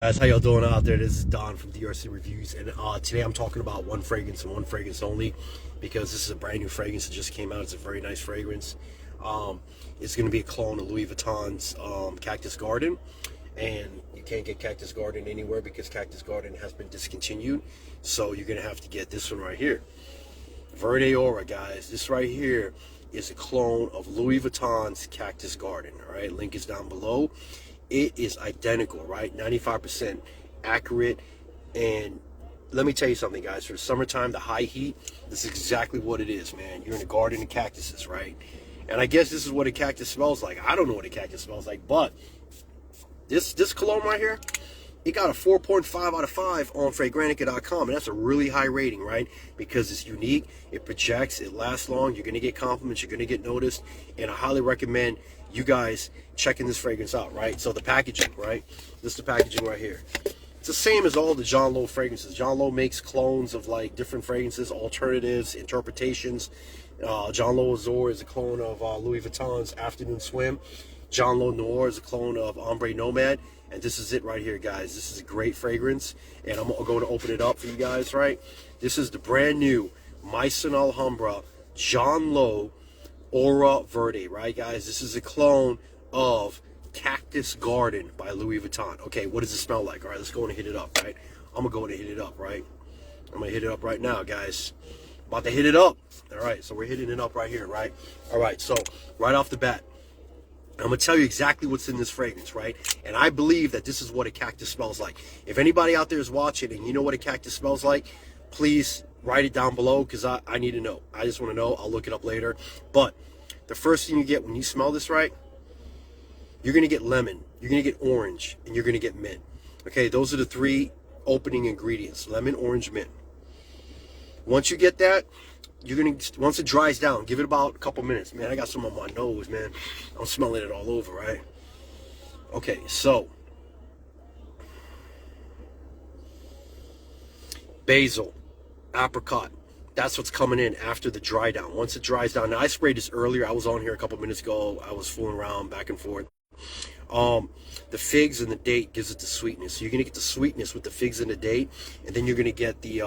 Guys, how y'all doing out there? This is Don from DRC Reviews, and today I'm talking about one fragrance and one fragrance only, because this is a brand new fragrance that just came out. It's a very nice fragrance. It's going to be a clone of Louis Vuitton's Cactus Garden, and you can't get Cactus Garden anywhere because Cactus Garden has been discontinued. So you're going to have to get this one right here, Verde Aura, guys. This right here is a clone of Louis Vuitton's Cactus Garden. All right, link is down below. It is identical, right? 95% accurate. And let me tell you something, guys. For the summertime, the high heat, this is exactly what it is, man. You're in a garden of cactuses, right? And I guess this is what a cactus smells like. I don't know what a cactus smells like, but this cologne right here, it got a 4.5 out of 5 on Fragrantica.com, and that's a really high rating, right? Because it's unique, it projects, it lasts long, you're going to get compliments, you're going to get noticed, and I highly recommend you guys checking this fragrance out, right? So the packaging, right? This is the packaging right here. It's the same as all the John Lowe fragrances. John Lowe makes clones of like different fragrances, alternatives, interpretations. John Lowe Azur is a clone of Louis Vuitton's Afternoon Swim. John Lowe Noir is a clone of Ombre Nomad. And this is it right here, guys. This is a great fragrance, and I'm going to open it up for you guys, right? This is the brand new Maison Alhambra John Lowe Aura Verde, right, guys? This is a clone of Cactus Garden by Louis Vuitton. Okay, what does it smell like? All right, let's go and hit it up, right? I'm going to go and hit it up, right? I'm going to hit it up right now, guys. About to hit it up. All right, so we're hitting it up right here, right? All right, so right off the bat, I'm going to tell you exactly what's in this fragrance, right? And I believe that this is what a cactus smells like. If anybody out there is watching and you know what a cactus smells like, please write it down below, because I need to know. I just want to know. I'll look it up later. But the first thing you get when you smell this, right, you're going to get lemon, you're going to get orange, and you're going to get mint. Okay, those are the three opening ingredients: lemon, orange, mint. Once you get that, you're gonna, once it dries down, give it about a couple minutes. Man, I got some on my nose, man. I'm smelling it all over, right? Okay, so basil, apricot, that's what's coming in after the dry down. Once it dries down, now I sprayed this earlier. I was on here a couple minutes ago. I was fooling around back and forth. The figs and the date gives it the sweetness. So you're gonna get the sweetness with the figs and the date, and then you're gonna get the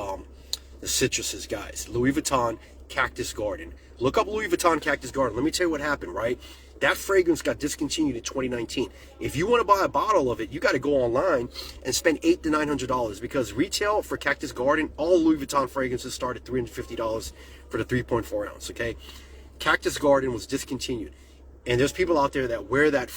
citruses, guys. Louis Vuitton Cactus Garden. Look up Louis Vuitton Cactus Garden. Let me tell you what happened, right? That fragrance got discontinued in 2019. If you want to buy a bottle of it, you got to go online and spend $800 to $900, because retail for Cactus Garden, all Louis Vuitton fragrances start at $350 for the 3.4 ounce, okay? Cactus Garden was discontinued. And there's people out there that wear that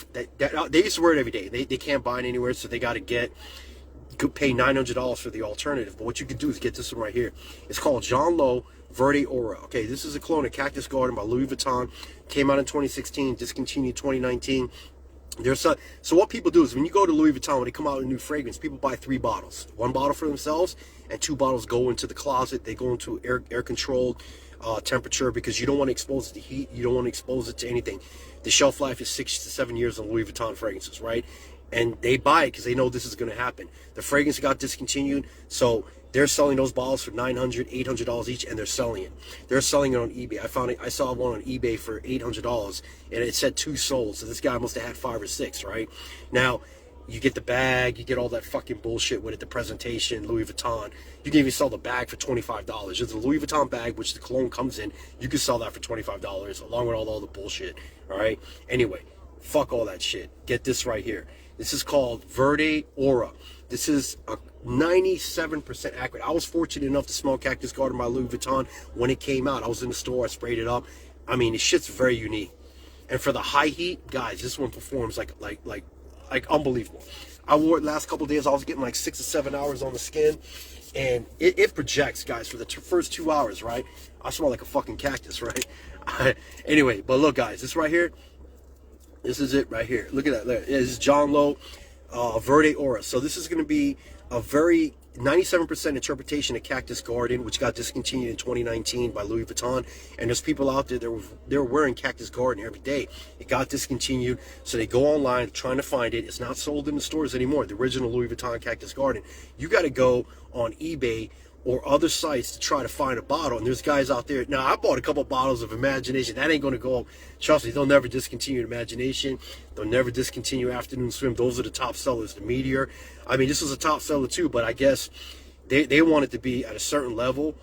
they used to wear it every day. They can't buy it anywhere, so they got to pay $900 for the alternative. But what you could do is get this one right here. It's called John Lowe Verde Aura. Okay, this is a clone of Cactus Garden by Louis Vuitton. Came out in 2016, discontinued 2019. So what people do is when you go to Louis Vuitton, when they come out with a new fragrance, people buy 3 bottles. 1 bottle for themselves, and 2 bottles go into the closet. They go into air controlled temperature, because you don't want to expose it to heat. You don't want to expose it to anything. The shelf life is 6 to 7 years on Louis Vuitton fragrances, right? And they buy it because they know this is going to happen. The fragrance got discontinued, so they're selling those bottles for $900, $800 each, and they're selling it. They're selling it on eBay. I saw one on eBay for $800, and it said 2 sold. So this guy must have had 5 or 6, right? Now, you get the bag, you get all that fucking bullshit with it, the presentation, Louis Vuitton. You can even sell the bag for $25. It's a Louis Vuitton bag, which the cologne comes in. You can sell that for $25, along with all the bullshit, all right? Anyway, fuck all that shit. Get this right here. This is called Verde Aura. This is a 97% accurate. I was fortunate enough to smell Cactus Garden by Louis Vuitton when it came out. I was in the store, I sprayed it up. I mean, this shit's very unique. And for the high heat, guys, this one performs like unbelievable. I wore it last couple of days. I was getting like 6 or 7 hours on the skin, and it projects, guys, for the first 2 hours, right? I smell like a fucking cactus, right? Anyway, but look, guys, this right here, this is it right here. Look at that. This is John Lowe Verde Aura. So this is going to be a very 97% interpretation of Cactus Garden, which got discontinued in 2019 by Louis Vuitton. And there's people out there they're wearing Cactus Garden every day. It got discontinued, so they go online trying to find it. It's not sold in the stores anymore. The original Louis Vuitton Cactus Garden. You got to go on eBay or other sites to try to find a bottle. And there's guys out there. Now, I bought a couple bottles of Imagination. That ain't going to go. Trust me, they'll never discontinue Imagination. They'll never discontinue Afternoon Swim. Those are the top sellers. The Meteor. I mean, this was a top seller too, but I guess they want it to be at a certain level.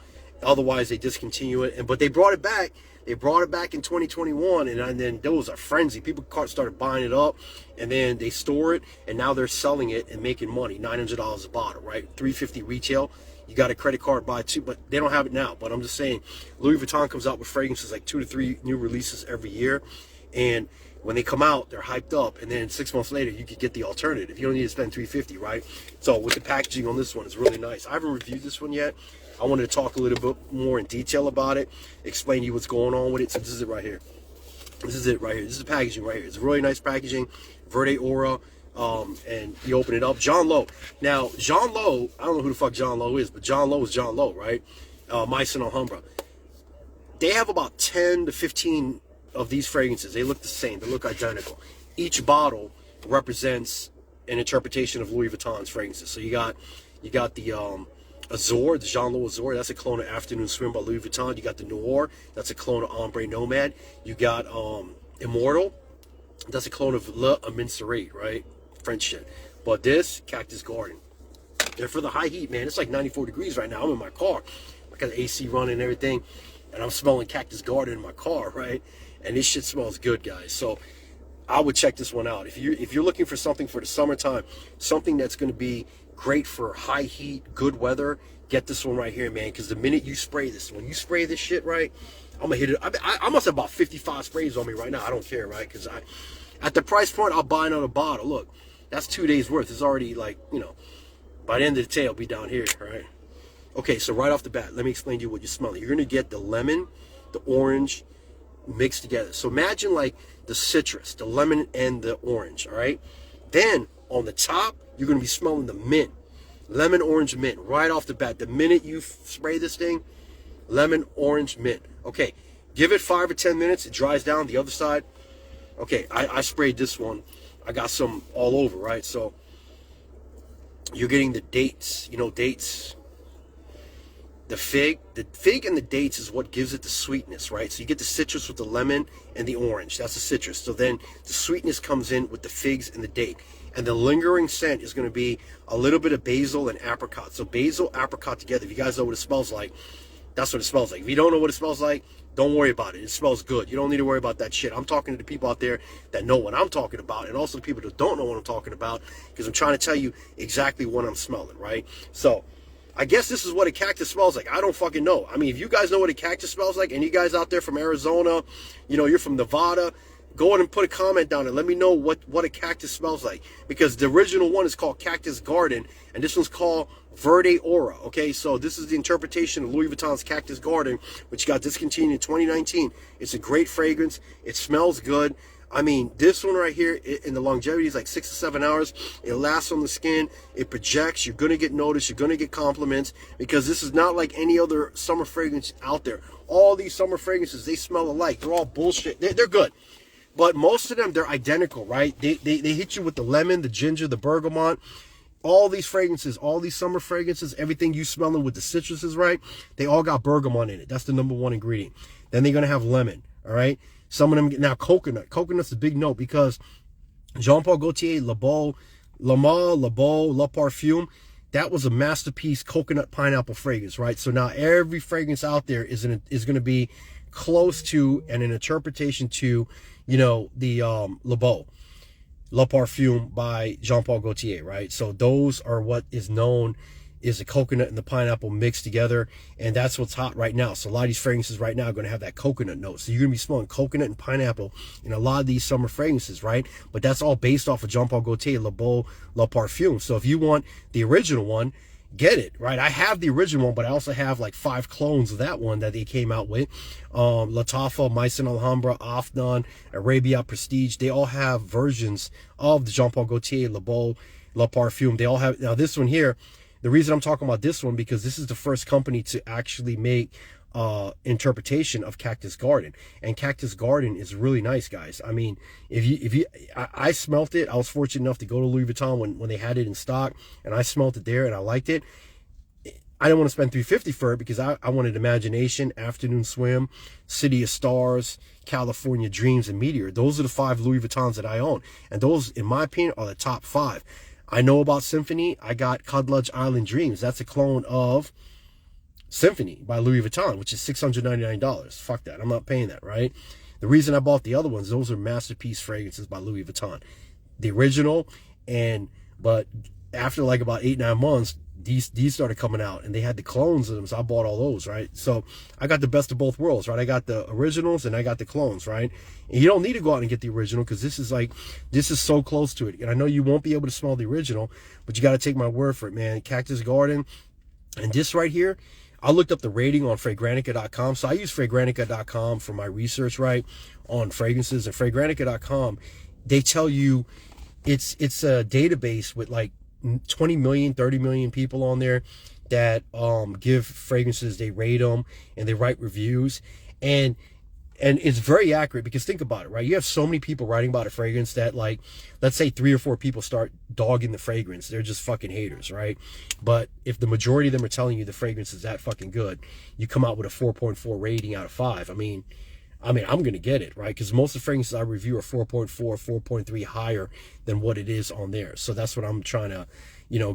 Otherwise, they discontinue it. But they brought it back. They brought it back in 2021, and then there was a frenzy. People started buying it up, and then they store it, and now they're selling it and making money. $900 a bottle, right? $350 retail. You got a credit card, buy two, but they don't have it now. But I'm just saying, Louis Vuitton comes out with fragrances like 2 to 3 new releases every year, and when they come out, they're hyped up, and then 6 months later, you could get the alternative. You don't need to spend $350, right? So with the packaging on this one, it's really nice. I haven't reviewed this one yet. I wanted to talk a little bit more in detail about it, explain to you what's going on with it. So this is it right here. This is it right here. This is the packaging right here. It's really nice packaging, Verde Aura, and you open it up. John Lowe. Now, John Lowe, I don't know who the fuck John Lowe is, but John Lowe is John Lowe, right? Maison Alhambra. They have about 10 to 15 of these fragrances. They look the same. They look identical. Each bottle represents an interpretation of Louis Vuitton's fragrances. So you got the Azure, the Jean Lowe Azure, that's a clone of Afternoon Swim by Louis Vuitton. You got the Noir, that's a clone of Ombre Nomad. You got Immortal, that's a clone of uncensored, right? French shit. But this, Cactus Garden. They're for the high heat, man. It's like 94 degrees right now. I'm in my car. I got the AC running and everything, and I'm smelling Cactus Garden in my car, right? And this shit smells good, guys. So I would check this one out. If you're looking for something for the summertime, something that's going to be great for high heat, good weather, get this one right here, man. Because the minute you spray this, when you spray this shit, right, I'm gonna hit it. I must have about 55 sprays on me right now. I don't care, right? Because at the price point, I'll buy another bottle. Look, that's 2 days worth. It's already like, you know, by the end of the day, I'll be down here, right? Okay, so right off the bat, let me explain to you what you're smelling. You're gonna get the lemon, the orange mixed together. So imagine like the citrus, the lemon and the orange, all right? Then on the top, you're going to be smelling the mint. Lemon, orange, mint. Right off the bat. The minute you spray this thing, lemon, orange, mint. Okay, give it 5 or 10 minutes. It dries down. The other side. Okay, I sprayed this one. I got some all over, right? So you're getting the dates. You know, dates. The fig and the dates is what gives it the sweetness, right? So you get the citrus with the lemon and the orange. That's the citrus. So then the sweetness comes in with the figs and the date. And the lingering scent is going to be a little bit of basil and apricot. So basil, apricot together. If you guys know what it smells like, that's what it smells like. If you don't know what it smells like, don't worry about it. It smells good. You don't need to worry about that shit. I'm talking to the people out there that know what I'm talking about, and also the people that don't know what I'm talking about, because I'm trying to tell you exactly what I'm smelling, right? So I guess this is what a cactus smells like. I don't fucking know. I mean, if you guys know what a cactus smells like, and you guys out there from Arizona, you know, you're from Nevada, go ahead and put a comment down and let me know what a cactus smells like. Because the original one is called Cactus Garden, and this one's called Verde Aura. Okay, so this is the interpretation of Louis Vuitton's Cactus Garden, which got discontinued in 2019. It's a great fragrance. It smells good. I mean, this one right here, in the longevity is like 6 to 7 hours. It lasts on the skin. It projects. You're going to get noticed. You're going to get compliments, because this is not like any other summer fragrance out there. All these summer fragrances, they smell alike. They're all bullshit. They're good. But most of them, they're identical, right? They hit you with the lemon, the ginger, the bergamot. All these fragrances, all these summer fragrances, everything you smelling with the citruses, right? They all got bergamot in it. That's the number 1 ingredient. Then they're going to have lemon, all right? Some of them, now coconut. Coconut's a big note, because Jean-Paul Gaultier, Le Beau, Le Parfum, that was a masterpiece coconut pineapple fragrance, right? So now every fragrance out there is going to be close to and an interpretation to, you know, the Le Beau, Le Parfum by Jean-Paul Gaultier, right? So those are what is known is the coconut and the pineapple mixed together, and that's what's hot right now. So a lot of these fragrances right now are going to have that coconut note. So you're going to be smelling coconut and pineapple in a lot of these summer fragrances, right? But that's all based off of Jean-Paul Gaultier, Le Beau, Le Parfum. So if you want the original one, get it, right? I have the original one, but I also have like 5 clones of that one that they came out with. Latafa, Maison Alhambra, Afnan, Arabia Prestige, they all have versions of the Jean-Paul Gaultier, Le Beau, Le Parfum. They all have, now this one here, the reason I'm talking about this one, because this is the first company to actually make interpretation of Cactus Garden, and Cactus Garden is really nice, guys. I mean, I smelt it. I was fortunate enough to go to Louis Vuitton when they had it in stock, and I smelt it there and I liked it. I didn't want to spend $350 for it because I wanted Imagination, Afternoon Swim, City of Stars, California Dreams, and Meteor. Those are the 5 Louis Vuittons that I own. And those, in my opinion, are the top 5. I know about Symphony. I got Cudludge Island Dreams. That's a clone of Symphony by Louis Vuitton, which is $699. Fuck that. I'm not paying that, right? The reason I bought the other ones, those are masterpiece fragrances by Louis Vuitton. The original, but after like about 8-9 months, these started coming out, and they had the clones of them, so I bought all those, right? So I got the best of both worlds, right? I got the originals and I got the clones, right? And you don't need to go out and get the original, because this is so close to it. And I know you won't be able to smell the original, but you got to take my word for it, man. Cactus Garden, and this right here, I looked up the rating on Fragrantica.com. So I use Fragrantica.com for my research, right, on fragrances. And Fragrantica.com, they tell you it's a database with like 20 million, 30 million people on there that give fragrances, they rate them, and they write reviews. And it's very accurate, because think about it, right? You have so many people writing about a fragrance that, like, let's say 3 or 4 people start dogging the fragrance. They're just fucking haters, right? But if the majority of them are telling you the fragrance is that fucking good, you come out with a 4.4 rating out of 5. I mean, I'm going to get it, right? Because most of the fragrances I review are 4.4, 4.3 higher than what it is on there. So that's what I'm trying to,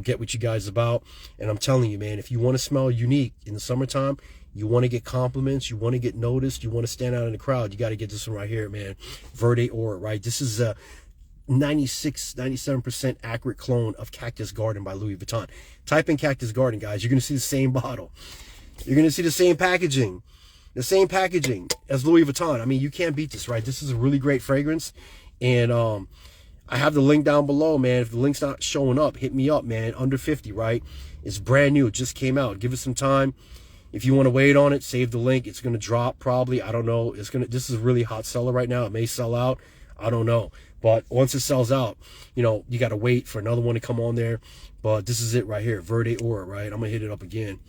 get with you guys about. And I'm telling you, man, if you want to smell unique in the summertime, you want to get compliments, you want to get noticed, you want to stand out in the crowd, you got to get this one right here, man. Verde Aura, right? This is a 97% accurate clone of Cactus Garden by Louis Vuitton. Type in Cactus Garden, guys. You're going to see the same bottle. You're going to see the same packaging. The same packaging as Louis Vuitton. I mean, you can't beat this, right? This is a really great fragrance. And I have the link down below, man. If the link's not showing up, hit me up, man. Under 50, right? It's brand new. It just came out. Give it some time. If you want to wait on it, save the link. It's going to drop probably. I don't know. This is a really hot seller right now. It may sell out. I don't know. But once it sells out, you got to wait for another one to come on there. But this is it right here. Verde Aura, right? I'm going to hit it up again.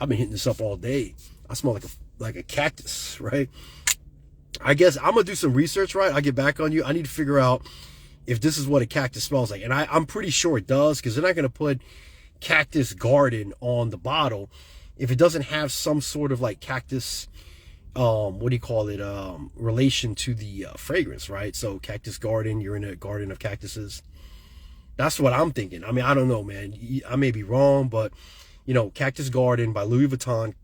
I've been hitting this up all day. I smell like a cactus, right? I guess I'm going to do some research, right? I'll get back on you. I need to figure out if this is what a cactus smells like. And I'm pretty sure it does, because they're not going to put Cactus Garden on the bottle if it doesn't have some sort of like cactus, relation to the fragrance, right? So Cactus Garden, you're in a garden of cactuses. That's what I'm thinking. I mean, I don't know, man. I may be wrong, but Cactus Garden by Louis Vuitton,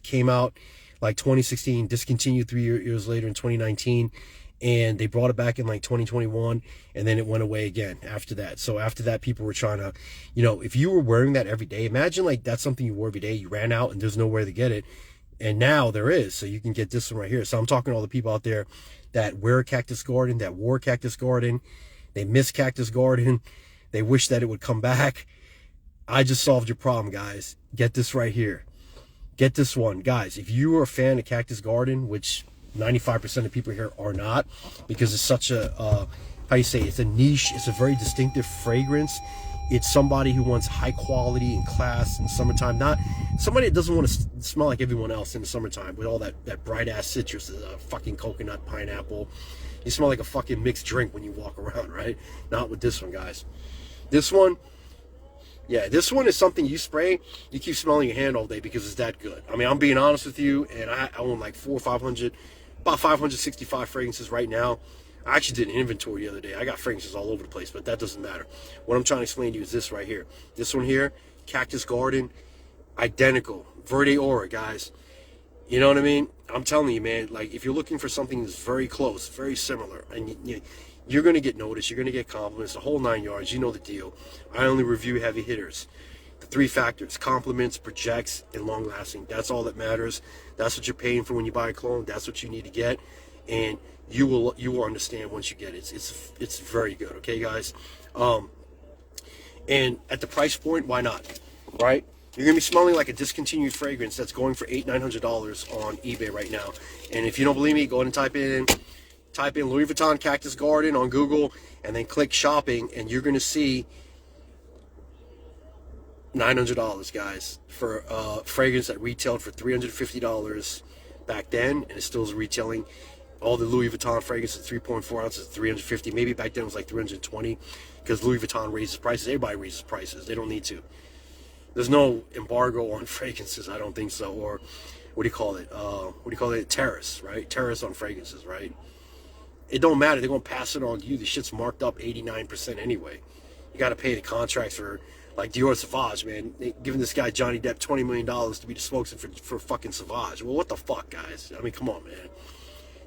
came out like 2016, discontinued 3 years later in 2019, and they brought it back in like 2021, and then it went away again after that. So after that, people were trying to, if you were wearing that every day, imagine like that's something you wore every day, you ran out and there's nowhere to get it, and now there is. So you can get this one right here. So I'm talking to all the people out there that wear Cactus Garden, that wore Cactus Garden, they miss Cactus Garden, they wish that it would come back. I just solved your problem, guys. Get this right here. Get this one, guys. If you are a fan of Cactus Garden, which 95% of people here are not, because it's such a it's a niche, it's a very distinctive fragrance. It's somebody who wants high quality and class in summertime, not somebody that doesn't want to smell like everyone else in the summertime with all that bright ass citrus, fucking coconut, pineapple. You smell like a fucking mixed drink when you walk around, right? Not with this one, guys. This one, yeah, this one is something you spray, you keep smelling your hand all day, because it's that good. I mean, I'm being honest with you, and I own like 400 or 500, about 565 fragrances right now. I actually did an inventory the other day. I got fragrances all over the place, but that doesn't matter. What I'm trying to explain to you is this right here. This one here, Cactus Garden, identical. Verde Aura, guys. You know what I mean? I'm telling you, man, like, if you're looking for something that's very close, very similar, and you're going to get noticed, you're going to get compliments, the whole 9 yards, you know the deal. I only review heavy hitters. The 3 factors: compliments, projects, and long lasting. That's all that matters. That's what you're paying for when you buy a clone. That's what you need to get, and you will understand once you get it. It's very good, okay, guys? And at the price point, why not, right? You're gonna be smelling like a discontinued fragrance that's going for $800-900 on eBay right now. And if you don't believe me, go ahead and type in Louis Vuitton Cactus Garden on Google, and then click shopping, and you're gonna see $900, guys, for a fragrance that retailed for $350 back then, and it still is retailing. All the Louis Vuitton fragrances, 3.4 ounces, 350. Maybe back then it was like 320, because Louis Vuitton raises prices. Everybody raises prices. They don't need to. There's no embargo on fragrances. I don't think so. Or what do you call it? Tariffs, right? Tariffs on fragrances, right? It don't matter. They're gonna pass it on to you. The shit's marked up 89% anyway. You got to pay the contracts for, like, Dior Sauvage, man. They giving this guy Johnny Depp $20 million to be the spokesman for fucking Sauvage. Well, what the fuck, guys? I mean, come on, man.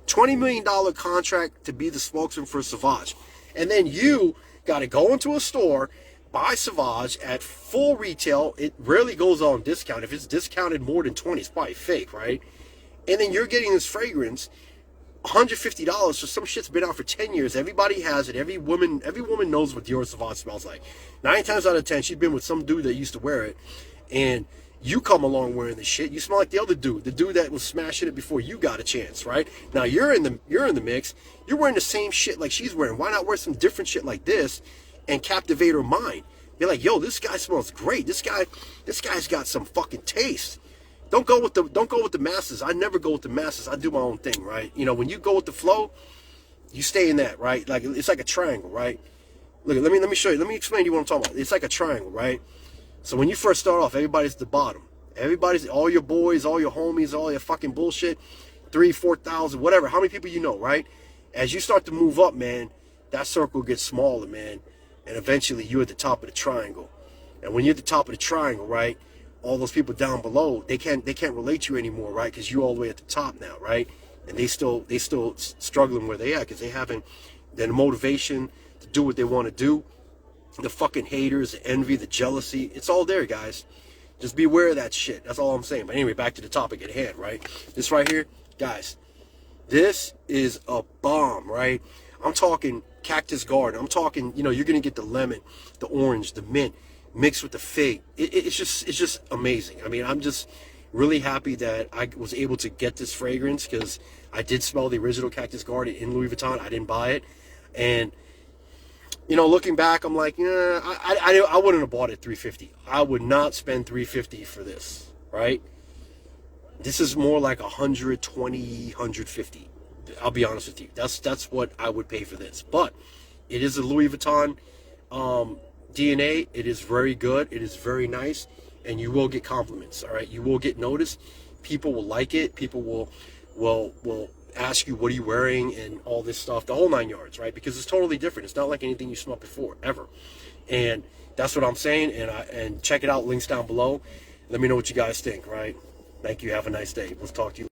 $20 million contract to be the spokesman for Sauvage. And then you got to go into a store, buy Sauvage at full retail. It rarely goes on discount. If it's discounted more than 20, it's probably fake, right? And then you're getting this fragrance, $150 for some shit's been out for 10 years. Everybody has it. Every woman knows what Dior Sauvage smells like. 9 times out of 10, she's been with some dude that used to wear it. And you come along wearing this shit, you smell like the other dude, the dude that was smashing it before you got a chance, right? Now you're in the mix. You're wearing the same shit like she's wearing. Why not wear some different shit like this and captivate her mind? You're like, yo, this guy smells great. This guy's got some fucking taste. Don't go with the masses. I never go with the masses. I do my own thing, right? You know, when you go with the flow, you stay in that, right? Like, it's like a triangle, right? Look, let me show you. Let me explain to you what I'm talking about. It's like a triangle, right? So when you first start off, everybody's at the bottom. Everybody's, all your boys, all your homies, all your fucking bullshit, 3,000, 4,000, whatever. How many people you know, right? As you start to move up, man, that circle gets smaller, man. And eventually you're at the top of the triangle. And when you're at the top of the triangle, right, all those people down below, they can't relate to you anymore, right? Because you're all the way at the top now, right? And they still struggling where they at because they haven't the motivation to do what they want to do. The fucking haters, the envy, the jealousy, it's all there, guys. Just be aware of that shit. That's all I'm saying. But anyway, back to the topic at hand, right? This right here, guys, this is a bomb, right? I'm talking Cactus Garden. I'm talking, you know, you're gonna get the lemon, the orange, the mint, mixed with the fig. It's just amazing. I mean, I'm just really happy that I was able to get this fragrance because I did smell the original Cactus Garden in Louis Vuitton. I didn't buy it, and you know, looking back, I'm like, yeah, I wouldn't have bought it $350. I would not spend $350 for this, right? This is more like $120, $150. I'll be honest with you. That's what I would pay for this. But it is a Louis Vuitton DNA. It is very good. It is very nice, and you will get compliments. All right, you will get noticed. People will like it. People will ask you, what are you wearing, and all this stuff, the whole 9 yards, right? Because it's totally different. It's not like anything you smelled before, ever. And that's what I'm saying. And check it out. Links down below. Let me know what you guys think, right? Thank you. Have a nice day. We'll talk to you.